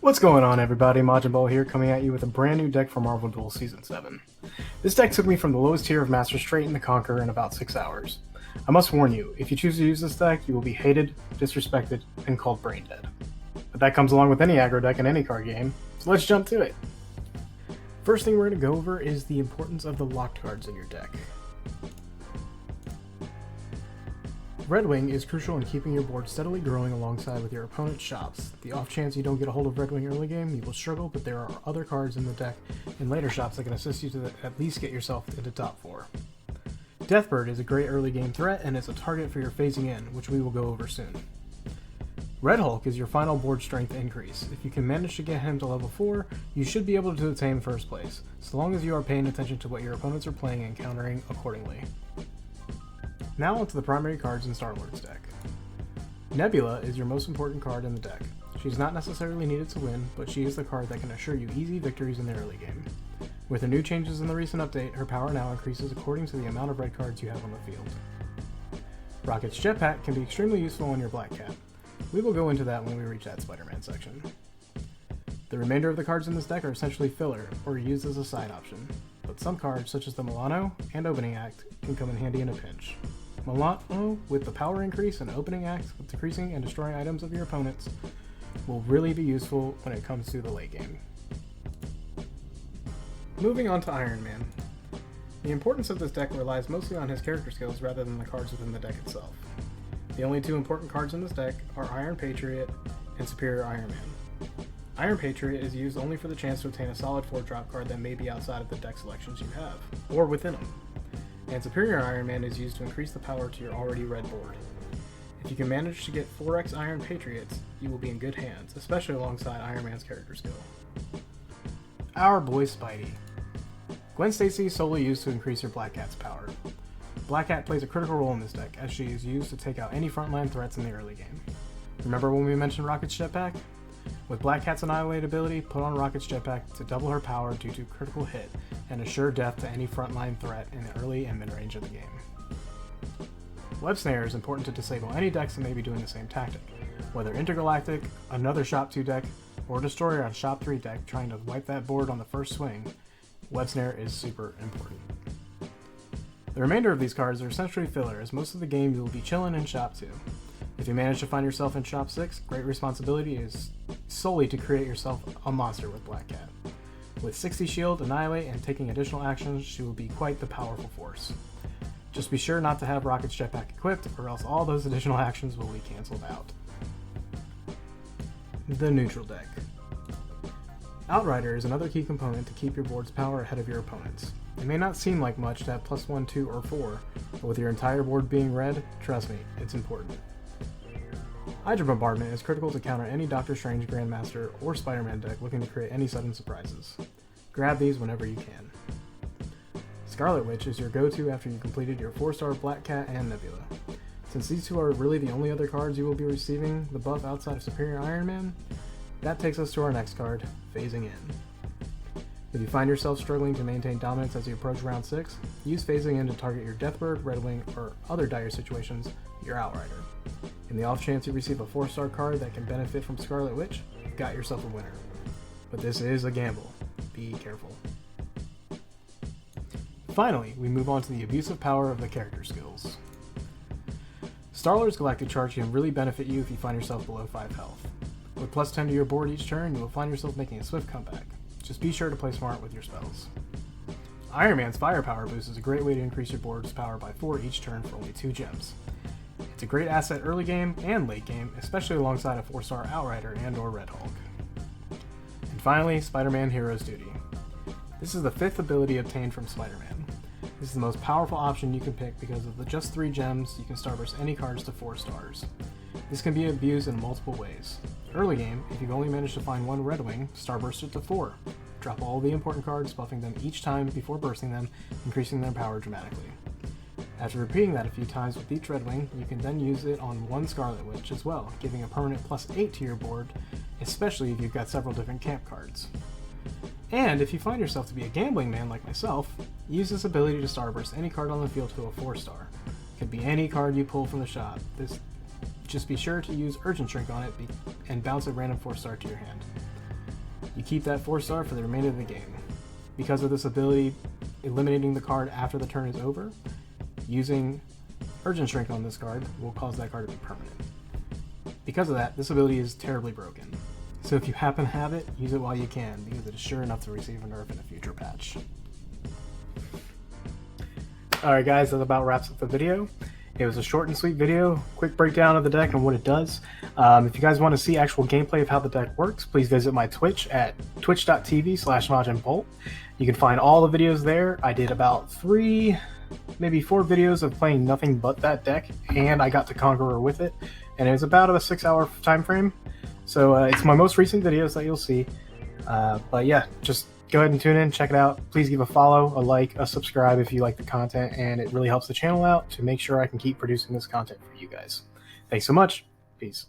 What's going on, everybody? Majin Ball here, coming at you with a brand new deck for Marvel Duel Season 7. This deck took me from the lowest tier of Master straight into Conquer in about 6 hours. I must warn you, if you choose to use this deck, you will be hated, disrespected, and called brain dead. But that comes along with any aggro deck in any card game, so let's jump to it. First thing we're going to go over is the importance of the locked cards in your deck. Red Wing is crucial in keeping your board steadily growing alongside with your opponent's shops. The off chance you don't get a hold of Red Wing early game, you will struggle, but there are other cards in the deck in later shops that can assist you to at least get yourself into top 4. Deathbird is a great early game threat and is a target for your phasing in, which we will go over soon. Red Hulk is your final board strength increase. If you can manage to get him to level 4, you should be able to attain first place, so long as you are paying attention to what your opponents are playing and countering accordingly. Now onto the primary cards in Star-Lord's deck. Nebula is your most important card in the deck. She is not necessarily needed to win, but she is the card that can assure you easy victories in the early game. With the new changes in the recent update, her power now increases according to the amount of red cards you have on the field. Rocket's Jetpack can be extremely useful on your Black Cat. We will go into that when we reach that Spider-Man section. The remainder of the cards in this deck are essentially filler, or used as a side option, but some cards, such as the Milano and Opening Act, can come in handy in a pinch. Milano, with the power increase, and Opening Act, with decreasing and destroying items of your opponents, will really be useful when it comes to the late game. Moving on to Iron Man. The importance of this deck relies mostly on his character skills rather than the cards within the deck itself. The only two important cards in this deck are Iron Patriot and Superior Iron Man. Iron Patriot is used only for the chance to obtain a solid 4-drop card that may be outside of the deck selections you have, or within them. And Superior Iron Man is used to increase the power to your already red board. If you can manage to get 4x Iron Patriots, you will be in good hands, especially alongside Iron Man's character skill. Our boy Spidey. Gwen Stacy is solely used to increase your Black Cat's power. Black Cat plays a critical role in this deck, as she is used to take out any frontline threats in the early game. Remember when we mentioned Rocket's Jetpack? With Black Cat's Annihilate ability, put on Rocket's Jetpack to double her power due to critical hit and assure death to any frontline threat in the early and mid-range of the game. Web Snare is important to disable any decks that may be doing the same tactic, whether Intergalactic, another Shop 2 deck, or Destroyer on Shop 3 deck trying to wipe that board on the first swing. Web Snare is super important. The remainder of these cards are essentially filler, as most of the game you will be chilling in Shop 2. If you manage to find yourself in Shop 6, great responsibility is solely to create yourself a monster with Black Cat. With 60 shield, Annihilate, and taking additional actions, she will be quite the powerful force. Just be sure not to have Rocket's Jetpack equipped, or else all those additional actions will be cancelled out. The neutral deck. Outrider is another key component to keep your board's power ahead of your opponents. It may not seem like much to have +1, 2, or 4, but with your entire board being red, trust me, it's important. Hydra Bombardment is critical to counter any Doctor Strange, Grandmaster, or Spider-Man deck looking to create any sudden surprises. Grab these whenever you can. Scarlet Witch is your go-to after you completed your 4-star Black Cat and Nebula. Since these two are really the only other cards you will be receiving the buff outside of Superior Iron Man, that takes us to our next card, Phasing In. If you find yourself struggling to maintain dominance as you approach round 6, use Phasing In to target your Deathbird, Red Wing, or other dire situations, your Outrider. In the off chance you receive a 4-star card that can benefit from Scarlet Witch, you've got yourself a winner. But this is a gamble. Be careful. Finally, we move on to the abusive power of the character skills. Star-Lord's Galactic Charge can really benefit you if you find yourself below 5 health. With +10 to your board each turn, you will find yourself making a swift comeback. Just be sure to play smart with your spells. Iron Man's Firepower Boost is a great way to increase your board's power by 4 each turn for only 2 gems. It's a great asset early game and late game, especially alongside a 4-star Outrider and or Red Hulk. And finally, Spider-Man Hero's Duty. This is the 5th ability obtained from Spider-Man. This is the most powerful option you can pick because of the just 3 gems, you can starburst any cards to 4 stars. This can be abused in multiple ways. Early game, if you've only managed to find 1 Red Wing, starburst it to 4. Drop all the important cards, buffing them each time before bursting them, increasing their power dramatically. After repeating that a few times with each Red Wing, you can then use it on 1 Scarlet Witch as well, giving a permanent +8 to your board, especially if you've got several different camp cards. And if you find yourself to be a gambling man like myself, use this ability to starburst any card on the field to a 4-star. Could be any card you pull from the shop. Just be sure to use Urgent Shrink on it and bounce a random 4-star to your hand. You keep that 4-star for the remainder of the game. Because of this ability, eliminating the card after the turn is over, using Urgent Strength on this card will cause that card to be permanent. Because of that, this ability is terribly broken. So if you happen to have it, use it while you can, because it is sure enough to receive a nerf in a future patch. Alright guys, that about wraps up the video. It was a short and sweet video, quick breakdown of the deck and what it does. If you guys want to see actual gameplay of how the deck works, please visit my Twitch at twitch.tv/MajinBolt. You can find all the videos there. I did about 3, maybe 4 videos of playing nothing but that deck, and I got to Conqueror with it, and it was about a 6-hour time frame. So it's my most recent videos that you'll see. But yeah, just go ahead and tune in, check it out. Please give a follow, a like, a subscribe if you like the content, and it really helps the channel out to make sure I can keep producing this content for you guys. Thanks so much. Peace.